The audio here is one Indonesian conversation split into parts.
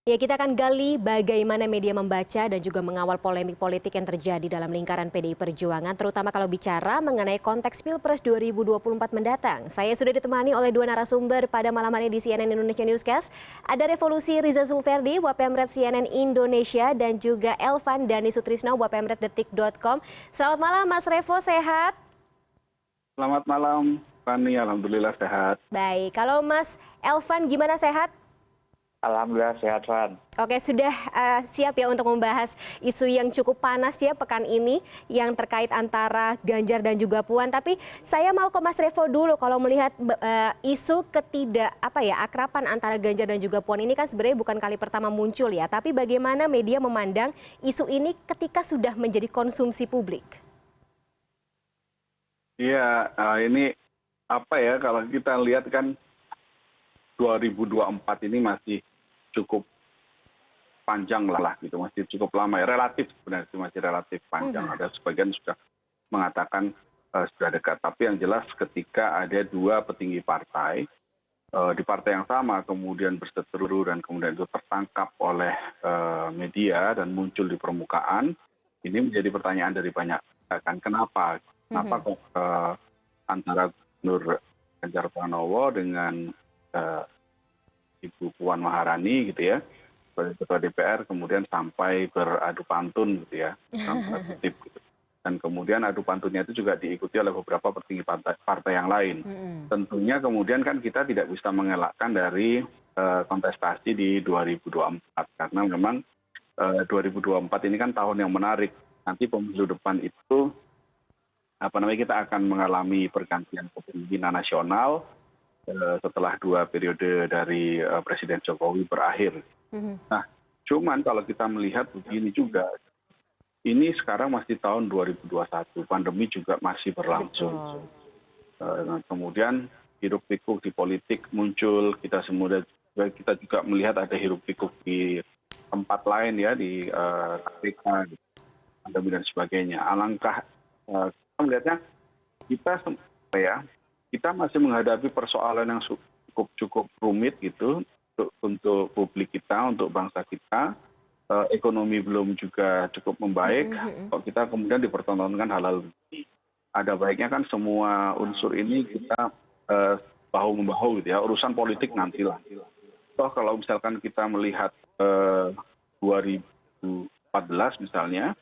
Ya, kita akan gali bagaimana media membaca dan juga mengawal polemik politik yang terjadi dalam lingkaran PDI Perjuangan, terutama kalau bicara mengenai konteks Pilpres 2024 mendatang. Saya sudah ditemani oleh dua narasumber pada malam hari di CNN Indonesia Newscast. Ada Revolusi Riza Zulferdi, Wapemret CNN Indonesia, dan juga Elvan Dhani Sutrisno, wapemretdetik.com. Selamat malam Mas Revo, sehat? Selamat malam, Fani. Alhamdulillah sehat. Baik, kalau Mas Elvan gimana, sehat? Alhamdulillah sehat, Van. Oke, sudah siap ya untuk membahas isu yang cukup panas ya pekan ini yang terkait antara Ganjar dan juga Puan. Tapi saya mau ke Mas Revo dulu kalau melihat isu akraban antara Ganjar dan juga Puan ini kan sebenarnya bukan kali pertama muncul ya. Tapi bagaimana media memandang isu ini ketika sudah menjadi konsumsi publik? Iya, ini apa ya, kalau kita lihat kan 2024 ini masih cukup panjang lah gitu, masih cukup lama ya, relatif sebenarnya masih relatif panjang. Ada sebagian sudah mengatakan sudah dekat, tapi yang jelas ketika ada dua petinggi partai di partai yang sama kemudian berseteru dan kemudian itu tertangkap oleh media dan muncul di permukaan, ini menjadi pertanyaan dari banyak kan, kenapa kok antara Gubernur Ganjar Pranowo dengan Ibu Puan Maharani gitu ya, sebagai ketua DPR kemudian sampai beradu pantun gitu ya, tanda kutip gitu. Dan kemudian adu pantunnya itu juga diikuti oleh beberapa petinggi partai yang lain. Tentunya kemudian kan kita tidak bisa mengelakkan dari kontestasi di 2024 karena memang 2024 ini kan tahun yang menarik. Nanti pemilu depan itu kita akan mengalami pergantian kepemimpinan nasional setelah 2 periode dari Presiden Jokowi berakhir. Nah, cuman kalau kita melihat begini juga, ini sekarang masih tahun 2021, pandemi juga masih berlangsung. Kemudian hiruk pikuk di politik muncul, kita juga melihat ada hiruk pikuk di tempat lain ya, di KPK, pandemi dan sebagainya. Alangkah kita melihatnya kita masih menghadapi persoalan yang cukup rumit gitu untuk publik kita, untuk bangsa kita. Ekonomi belum juga cukup membaik. Kok kita kemudian dipertontonkan hal-hal begini. Ada baiknya kan semua unsur ini kita bahu membahu gitu ya. Urusan politik nantilah. Toh kalau misalkan kita melihat 2014 misalnya,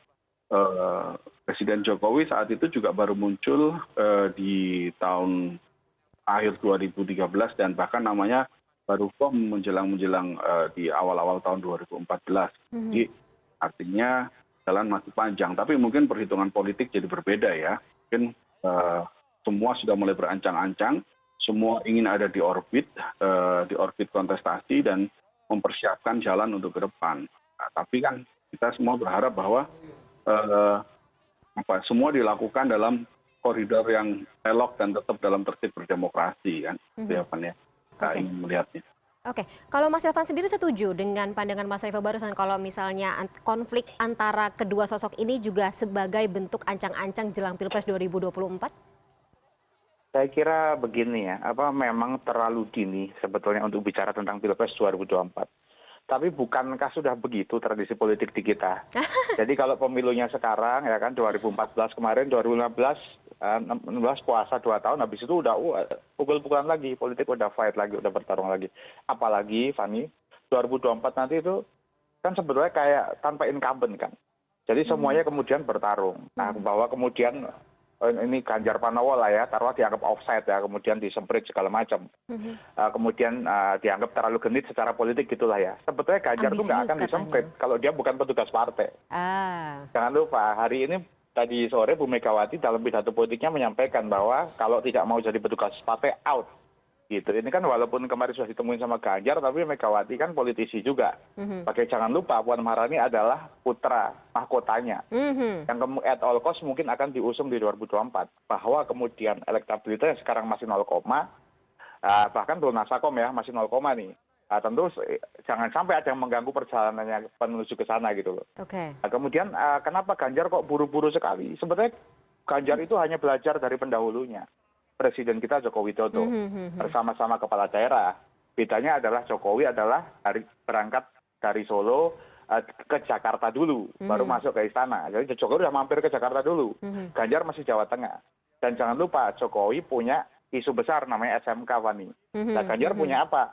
Presiden Jokowi saat itu juga baru muncul di tahun akhir 2013 dan bahkan namanya baru menjelang di awal-awal tahun 2014. Jadi artinya jalan masih panjang. Tapi mungkin perhitungan politik jadi berbeda ya. Mungkin semua sudah mulai berancang-ancang, semua ingin ada di orbit kontestasi dan mempersiapkan jalan untuk ke depan. Nah, tapi kan kita semua berharap bahwa semua dilakukan dalam koridor yang elok dan tetap dalam tertib berdemokrasi kan, ya. Kita ingin melihatnya. Oke, kalau Mas Elvan sendiri setuju dengan pandangan Mas Revo barusan kalau misalnya konflik antara kedua sosok ini juga sebagai bentuk ancang-ancang jelang Pilpres 2024? Saya kira begini ya, memang terlalu dini sebetulnya untuk bicara tentang Pilpres 2024. Tapi bukankah sudah begitu tradisi politik di kita? Jadi kalau pemilunya sekarang ya kan 2014 kemarin, 2015 puasa 2 tahun, habis itu udah pukul-pukulan lagi, politik udah fight lagi, udah bertarung lagi. Apalagi Fani, 2024 nanti itu kan sebetulnya kayak tanpa incumbent kan. Jadi semuanya kemudian bertarung. Nah, bahwa kemudian ini Ganjar Pranowo lah ya, taruhlah dianggap offside ya, kemudian disemprit segala macam. Kemudian dianggap terlalu genit secara politik gitulah ya. Sebetulnya Ganjar itu nggak akan disemprit kalau dia bukan petugas partai. Jangan lupa, hari ini tadi sore Bu Megawati dalam pidato politiknya menyampaikan bahwa kalau tidak mau jadi petugas partai, out. Gitu. Ini kan walaupun kemarin sudah ditemuin sama Ganjar, tapi Megawati kan politisi juga. Pakai jangan lupa Puan Maharani adalah putra mahkotanya. Yang at all cost mungkin akan diusung di 2024. Bahwa kemudian elektabilitasnya sekarang masih 0, bahkan belum nasakom ya, masih 0, nih. Tentu jangan sampai ada yang mengganggu perjalanannya menuju ke sana gitu loh. Kemudian kenapa Ganjar kok buru-buru sekali? Sebetulnya Ganjar itu hanya belajar dari pendahulunya. Presiden kita Joko Widodo bersama-sama kepala daerah. Bedanya adalah Jokowi adalah berangkat dari Solo ke Jakarta dulu, baru masuk ke istana. Jadi Jokowi sudah mampir ke Jakarta dulu. Ganjar masih Jawa Tengah. Dan jangan lupa Jokowi punya isu besar namanya SMK, Fani. Nah, Ganjar punya apa?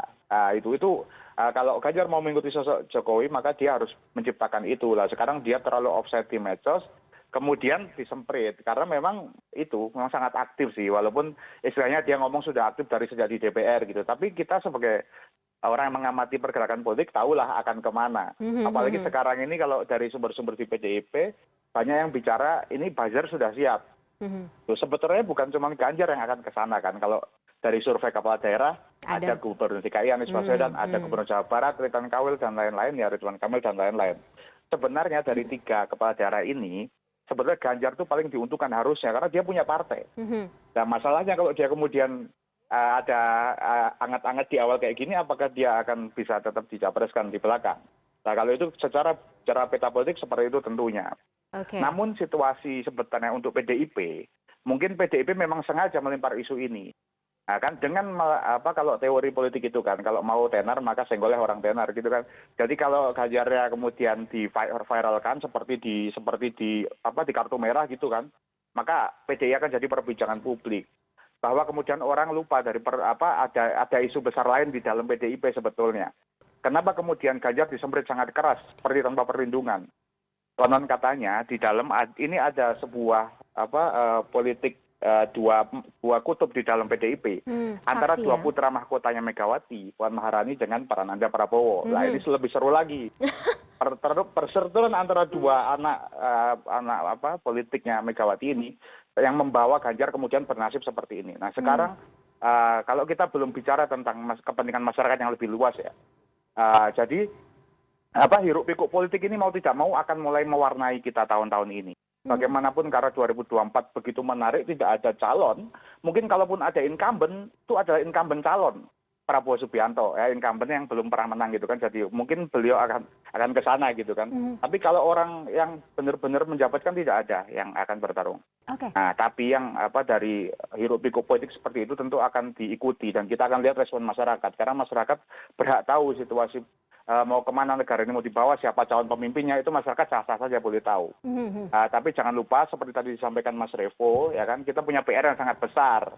Itu kalau Ganjar mau mengikuti sosok Jokowi, maka dia harus menciptakan itu. Lah sekarang dia terlalu offset di medsos, kemudian disemprit. Karena memang memang sangat aktif sih, walaupun istilahnya dia ngomong sudah aktif dari sejak di DPR gitu. Tapi kita sebagai orang yang mengamati pergerakan politik tahulah akan kemana. Apalagi sekarang ini kalau dari sumber-sumber di PDIP, banyak yang bicara ini buzzer sudah siap. Tuh, sebetulnya bukan cuma Ganjar yang akan ke sana kan. Kalau dari survei kepala daerah, ada Gubernur DKI Anies Baswedan, ada Gubernur Jawa Barat, Ridwan Kamil dan lain-lain, Ridwan Kamil dan lain-lain. Sebenarnya dari 3 kepala daerah ini, sebetulnya Ganjar itu paling diuntungkan harusnya, karena dia punya partai. Nah masalahnya kalau dia kemudian ada anget-anget di awal kayak gini, apakah dia akan bisa tetap dicapreskan di belakang? Nah kalau itu secara peta politik seperti itu tentunya. Namun situasi sebetulnya untuk PDIP, mungkin PDIP memang sengaja melempar isu ini. Nah, kan dengan kalau teori politik itu kan, kalau mau tenar maka senggolnya orang tenar gitu kan. Jadi kalau Ganjarnya kemudian viralkan seperti di kartu merah gitu kan, maka PDI akan jadi perbincangan publik. Bahwa kemudian orang lupa dari ada isu besar lain di dalam PDIP sebetulnya. Kenapa kemudian Ganjar disemprit sangat keras seperti tanpa perlindungan? Konon katanya di dalam ini ada sebuah politik dua kutub di dalam PDIP antara dua putra mahkotanya Megawati, Puan Maharani dengan Prananda Prabowo. Nah ini lebih seru lagi. Perserturan antara dua anak politiknya Megawati ini yang membawa Ganjar kemudian bernasib seperti ini. Nah sekarang kalau kita belum bicara tentang kepentingan masyarakat yang lebih luas ya, jadi hiruk pikuk politik ini mau tidak mau akan mulai mewarnai kita tahun-tahun ini. Bagaimanapun karena 2024 begitu menarik, tidak ada calon. Mungkin kalaupun ada incumbent, itu adalah incumbent calon Prabowo Subianto, incumbent yang belum pernah menang gitu kan. Jadi mungkin beliau akan ke sana gitu kan. Tapi kalau orang yang benar-benar menjabat kan tidak ada yang akan bertarung. Nah, tapi yang dari hiruk pikuk politik seperti itu tentu akan diikuti dan kita akan lihat respon masyarakat. Karena masyarakat berhak tahu situasi mau kemana negara ini mau dibawa, siapa calon pemimpinnya, itu masyarakat sah-sah saja boleh tahu. Tapi jangan lupa seperti tadi disampaikan Mas Revo, ya kan, kita punya PR yang sangat besar.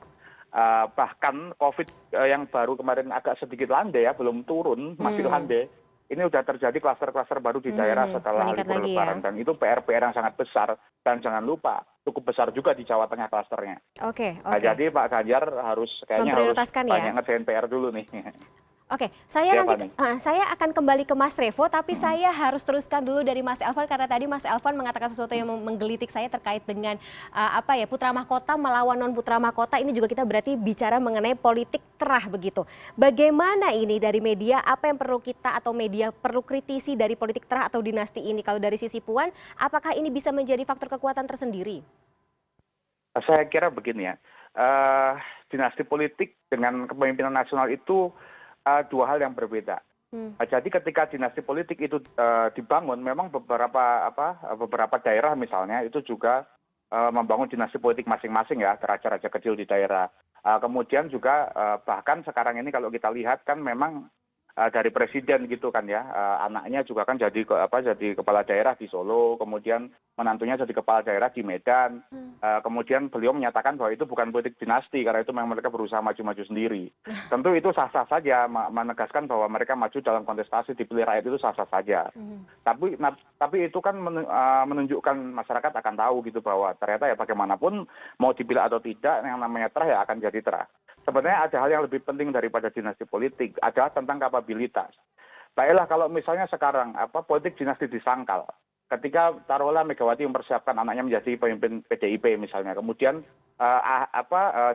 Bahkan COVID yang baru kemarin agak sedikit landai ya, belum turun, masih landai. Ini sudah terjadi klaster-klaster baru di daerah setelah libur Lebaran, dan itu PR yang sangat besar. Dan jangan lupa cukup besar juga di Jawa Tengah klasternya. Nah, jadi Pak Ganjar kayaknya harus banyak ngerjain PR dulu nih. Saya akan kembali ke Mas Revo, tapi saya harus teruskan dulu dari Mas Elvan karena tadi Mas Elvan mengatakan sesuatu yang menggelitik saya terkait dengan putra mahkota melawan non putra mahkota. Ini juga kita berarti bicara mengenai politik terah begitu. Bagaimana ini dari media, apa yang perlu kita atau media perlu kritisi dari politik terah atau dinasti ini? Kalau dari sisi Puan, apakah ini bisa menjadi faktor kekuatan tersendiri? Saya kira begini ya, dinasti politik dengan kepemimpinan nasional itu dua hal yang berbeda. Jadi ketika dinasti politik itu dibangun, memang beberapa daerah misalnya itu juga membangun dinasti politik masing-masing ya, raja-raja kecil di daerah. Kemudian juga bahkan sekarang ini kalau kita lihat kan memang dari presiden gitu kan ya, anaknya juga kan jadi kepala daerah di Solo, kemudian menantunya jadi kepala daerah di Medan. Kemudian beliau menyatakan bahwa itu bukan politik dinasti karena itu memang mereka berusaha maju-maju sendiri. Tentu itu sah-sah saja, menegaskan bahwa mereka maju dalam kontestasi dipilih rakyat itu sah-sah saja. Tapi itu kan menunjukkan masyarakat akan tahu gitu bahwa ternyata ya bagaimanapun mau dipilih atau tidak yang namanya terah ya akan jadi terah. Sebenarnya ada hal yang lebih penting daripada dinasti politik, adalah tentang kapabilitas. Baiklah kalau misalnya sekarang politik dinasti disangkal. Ketika taruhlah Megawati mempersiapkan anaknya menjadi pemimpin PDIP misalnya, kemudian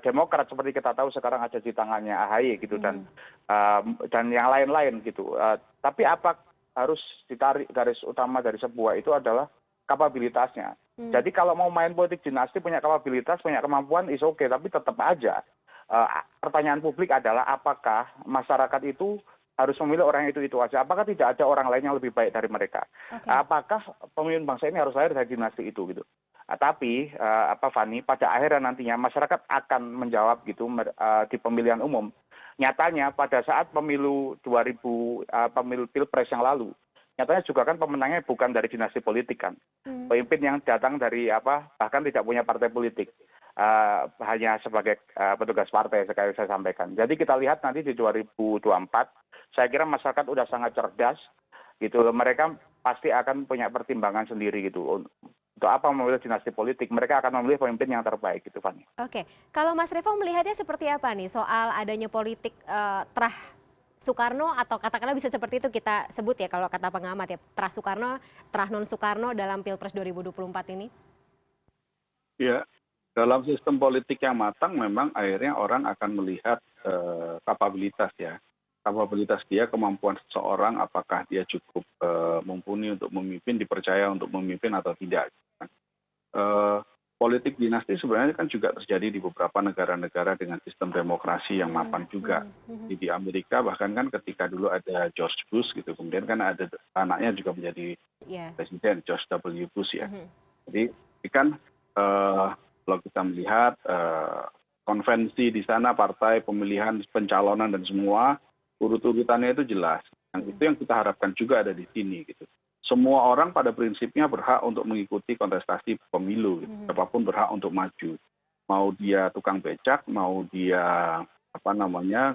Demokrat seperti kita tahu sekarang ada di tangannya AHY gitu dan yang lain-lain gitu. Tapi apa harus ditarik garis utama dari sebuah itu adalah kapabilitasnya. Jadi kalau mau main politik dinasti punya kapabilitas, punya kemampuan is oke, tapi tetap aja pertanyaan publik adalah apakah masyarakat itu harus memilih orang itu aja? Apakah tidak ada orang lain yang lebih baik dari mereka? Apakah pemimpin bangsa ini harus lahir dari dinasti itu gitu? Tapi Fani, pada akhirnya nantinya masyarakat akan menjawab gitu di pemilihan umum. nyatanya pada saat pemilu 2000, pemilu pilpres yang lalu, nyatanya juga kan pemenangnya bukan dari dinasti politik kan, pemimpin yang datang dari bahkan tidak punya partai politik, hanya sebagai petugas partai sekali saya sampaikan. Jadi kita lihat nanti di 2024, saya kira masyarakat udah sangat cerdas gitu loh. Mereka pasti akan punya pertimbangan sendiri gitu untuk apa memilih dinasti politik. Mereka akan memilih pemimpin yang terbaik gitu, Fani. Oke, kalau Mas Revo melihatnya seperti apa nih soal adanya politik terah Soekarno atau katakanlah bisa seperti itu kita sebut ya kalau kata pengamat ya, terah Soekarno, terah non Soekarno dalam Pilpres 2024 ini? Ya, dalam sistem politik yang matang memang akhirnya orang akan melihat kapabilitas ya. Kapabilitas dia, kemampuan seseorang, apakah dia cukup mumpuni untuk memimpin, dipercaya untuk memimpin atau tidak. Politik dinasti sebenarnya kan juga terjadi di beberapa negara-negara dengan sistem demokrasi yang mapan juga. Di Amerika bahkan kan ketika dulu ada George Bush gitu, kemudian kan ada anaknya juga menjadi presiden, George W. Bush ya. Jadi ini kan kalau kita melihat konvensi di sana, partai, pemilihan, pencalonan dan semua urut-urutannya itu jelas. Yang itu yang kita harapkan juga ada di sini gitu. Semua orang pada prinsipnya berhak untuk mengikuti kontestasi pemilu, gitu. Siapapun berhak untuk maju. Mau dia tukang becak, mau dia punya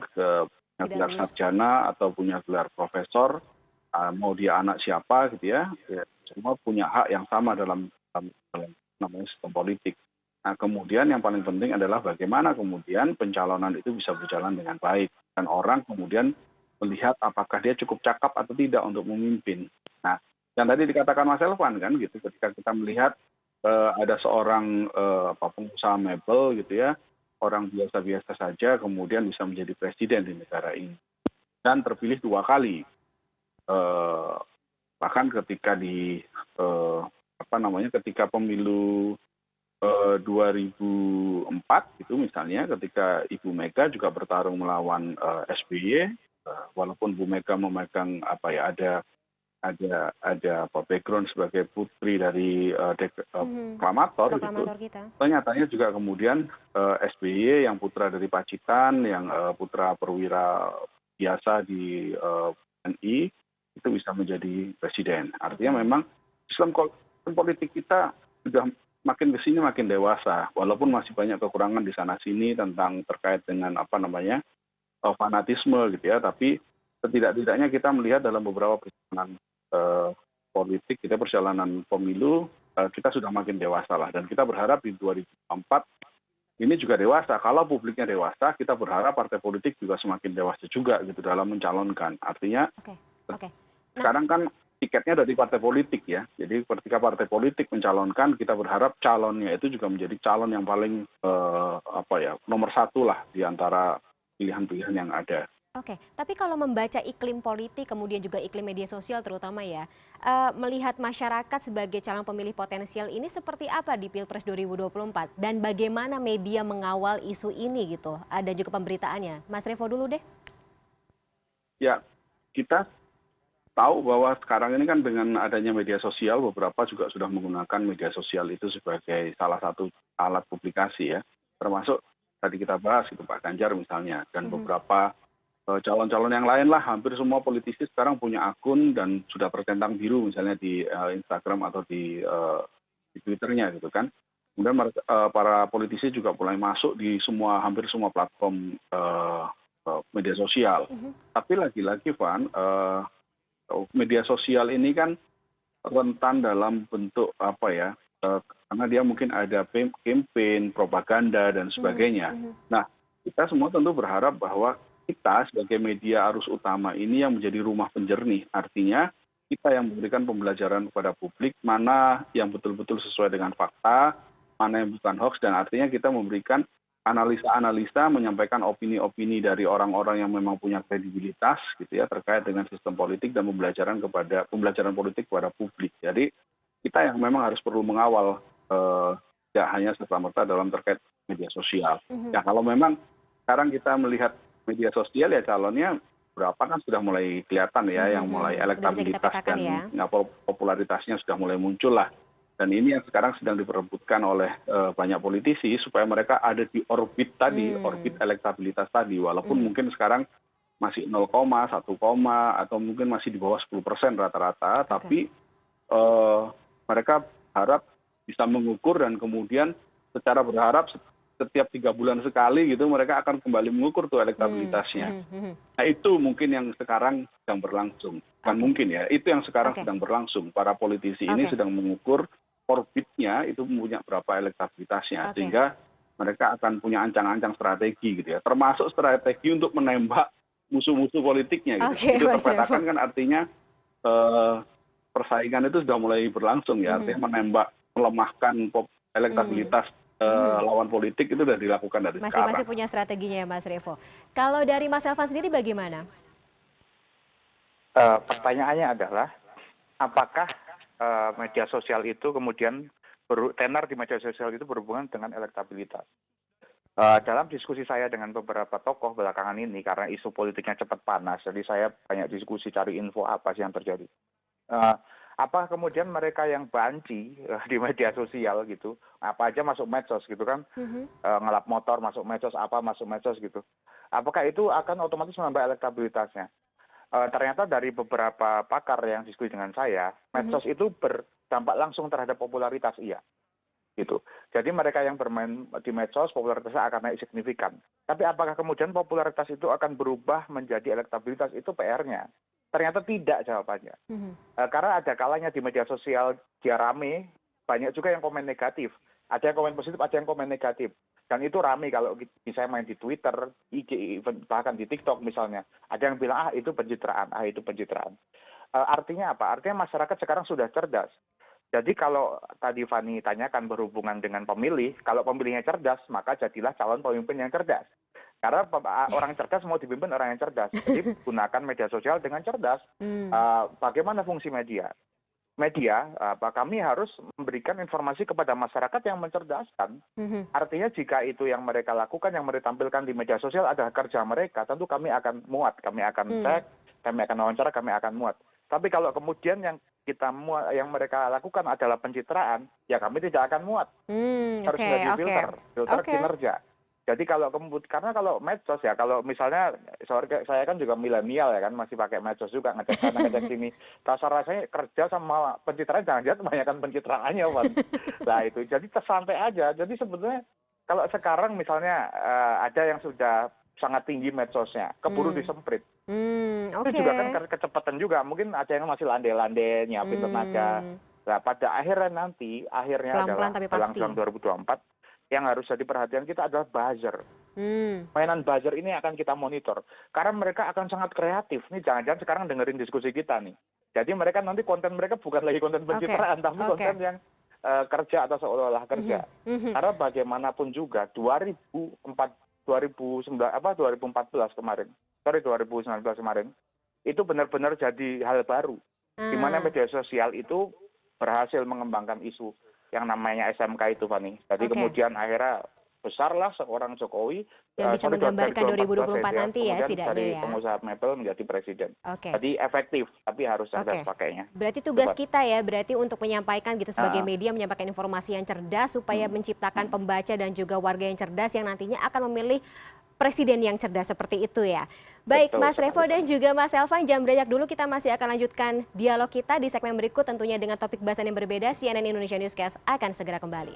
gelar sarjana atau punya gelar profesor, mau dia anak siapa gitu ya, semua punya hak yang sama dalam namanya sistem politik. Nah, kemudian yang paling penting adalah bagaimana kemudian pencalonan itu bisa berjalan dengan baik dan orang kemudian melihat apakah dia cukup cakap atau tidak untuk memimpin. Nah, yang tadi dikatakan Mas Elvan kan gitu, ketika kita melihat ada seorang pengusaha mebel gitu ya, orang biasa-biasa saja kemudian bisa menjadi presiden di negara ini dan terpilih 2 kali. Bahkan ketika ketika pemilu 2004 itu misalnya, ketika Ibu Mega juga bertarung melawan SBY, walaupun Bu Mega memegang ada background sebagai putri dari proklamator gitu. Ternyatanya juga kemudian SBY yang putra dari Pacitan, yang putra perwira biasa di TNI itu bisa menjadi presiden. Artinya memang sistem politik kita sudah makin kesini makin dewasa, walaupun masih banyak kekurangan di sana sini tentang terkait dengan fanatisme gitu ya, tapi setidak-tidaknya kita melihat dalam beberapa perjalanan politik kita, perjalanan pemilu kita sudah makin dewasa lah, dan kita berharap di 2024 ini juga dewasa. Kalau publiknya dewasa, kita berharap partai politik juga semakin dewasa juga gitu dalam mencalonkan. Artinya sekarang kan tiketnya dari partai politik ya, jadi ketika partai politik mencalonkan, kita berharap calonnya itu juga menjadi calon yang paling nomor 1 lah di antara pilihan-pilihan yang ada. Oke, tapi kalau membaca iklim politik, kemudian juga iklim media sosial terutama ya, melihat masyarakat sebagai calon pemilih potensial ini seperti apa di Pilpres 2024? Dan bagaimana media mengawal isu ini gitu? Ada juga pemberitaannya. Mas Revo dulu deh. Ya, kita tahu bahwa sekarang ini kan dengan adanya media sosial, beberapa juga sudah menggunakan media sosial itu sebagai salah satu alat publikasi ya. Termasuk tadi kita bahas itu Pak Ganjar misalnya, dan beberapa calon-calon yang lain lah, hampir semua politisi sekarang punya akun dan sudah tercentang biru misalnya di Instagram atau di Twitternya gitu kan. Kemudian para politisi juga mulai masuk di hampir semua platform media sosial. Tapi lagi-lagi Van, media sosial ini kan rentan dalam bentuk karena dia mungkin ada campaign, propaganda dan sebagainya. Nah, kita semua tentu berharap bahwa kita sebagai media arus utama ini yang menjadi rumah penjernih, artinya kita yang memberikan pembelajaran kepada publik mana yang betul-betul sesuai dengan fakta, mana yang bukan hoax, dan artinya kita memberikan analisa-analisa, menyampaikan opini-opini dari orang-orang yang memang punya kredibilitas gitu ya terkait dengan sistem politik dan pembelajaran politik kepada publik. Jadi kita yang memang harus perlu mengawal tidak hanya serta-merta dalam terkait media sosial. Ya kalau memang sekarang kita melihat media sosial ya calonnya berapa kan sudah mulai kelihatan ya, yang mulai elektabilitas dan popularitasnya sudah mulai muncul lah. Dan ini yang sekarang sedang diperebutkan oleh banyak politisi supaya mereka ada di orbit tadi, orbit elektabilitas tadi. Walaupun mungkin sekarang masih 0, 1, atau mungkin masih di bawah 10% rata-rata, tapi mereka harap bisa mengukur dan kemudian secara berharap setiap 3 bulan sekali gitu mereka akan kembali mengukur tuh elektabilitasnya. Nah itu mungkin yang sekarang sedang berlangsung. Bukan mungkin ya, itu yang sekarang sedang berlangsung. Para politisi ini sedang mengukur orbitnya itu punya berapa elektabilitasnya. Sehingga mereka akan punya ancang-ancang strategi gitu ya. Termasuk strategi untuk menembak musuh-musuh politiknya gitu. Itu terpetakan kan artinya persaingan itu sudah mulai berlangsung ya. Artinya menembak, melemahkan elektabilitas lawan politik itu sudah dilakukan dari sekarang. Masing-masing punya strateginya ya Mas Revo. Kalau dari Mas Elvan sendiri bagaimana? Pertanyaannya adalah apakah media sosial itu kemudian tenar di media sosial itu berhubungan dengan elektabilitas. Dalam diskusi saya dengan beberapa tokoh belakangan ini karena isu politiknya cepat panas, jadi saya banyak diskusi cari info apa sih yang terjadi. Apa kemudian mereka yang banci di media sosial gitu, apa aja masuk medsos gitu kan, ngelap motor masuk medsos, apa masuk medsos gitu. Apakah itu akan otomatis menambah elektabilitasnya? Ternyata dari beberapa pakar yang diskusi dengan saya, medsos itu berdampak langsung terhadap popularitas, iya. Gitu. Jadi mereka yang bermain di medsos, popularitasnya akan naik signifikan. Tapi apakah kemudian popularitas itu akan berubah menjadi elektabilitas, itu PR-nya. Ternyata tidak jawabannya. Karena ada kalanya di media sosial dia rame, banyak juga yang komen negatif. Ada yang komen positif, ada yang komen negatif. Dan itu rame kalau misalnya main di Twitter, IG, bahkan di TikTok misalnya. Ada yang bilang, itu pencitraan, itu pencitraan. Artinya apa? Artinya masyarakat sekarang sudah cerdas. Jadi kalau tadi Fani tanyakan berhubungan dengan pemilih, kalau pemilihnya cerdas, maka jadilah calon pemimpin yang cerdas. Karena orang cerdas mau dipimpin orang yang cerdas. Jadi gunakan media sosial dengan cerdas. Bagaimana fungsi media? Media, kami harus memberikan informasi kepada masyarakat yang mencerdaskan. Artinya jika itu yang mereka lakukan, yang mereka tampilkan di media sosial adalah kerja mereka, tentu kami akan muat, kami akan cek, kami akan wawancara, kami akan muat. Tapi kalau kemudian yang yang mereka lakukan adalah pencitraan, ya kami tidak akan muat. Harus sudah difilter, filter kinerja. Jadi karena kalau medsos ya, kalau misalnya saya kan juga milenial ya kan, masih pakai medsos juga, ngecek sana ngecek sini. Rasa-rasanya kerja sama pencitraan, jangan-jangan kebanyakan pencitraannya, Pak. Nah itu, jadi tersantai aja. Jadi sebetulnya kalau sekarang misalnya ada yang sudah sangat tinggi medsosnya, keburu disemprit. Itu juga kan kecepatan juga. Mungkin ada yang masih landai-landai, nyiapin tenaga. Nah pada akhirnya adalah dalam 2024, yang harus jadi perhatian kita adalah buzzer. Mainan buzzer ini akan kita monitor. Karena mereka akan sangat kreatif. Nih jangan-jangan sekarang dengerin diskusi kita nih. Jadi mereka nanti konten mereka bukan lagi konten pencitraan, tapi konten yang kerja atau seolah-olah kerja. Karena bagaimanapun juga 2019 kemarin, itu benar-benar jadi hal baru. Di mana media sosial itu berhasil mengembangkan isu yang namanya SMK itu, Fani. Jadi kemudian akhirnya besarlah seorang Jokowi yang bisa menggambarkan 2024 nanti ya setidaknya dari ya. pengusaha mebel menjadi presiden. Jadi efektif, tapi harus cerdas pakainya. Berarti tugas kita ya, berarti untuk menyampaikan gitu sebagai media, menyampaikan informasi yang cerdas supaya menciptakan pembaca dan juga warga yang cerdas yang nantinya akan memilih presiden yang cerdas seperti itu ya. Baik, betul, Mas Revo dan juga Mas Elvan, jangan beranjak dulu, kita masih akan lanjutkan dialog kita di segmen berikut tentunya dengan topik bahasan yang berbeda. CNN Indonesia Newscast akan segera kembali.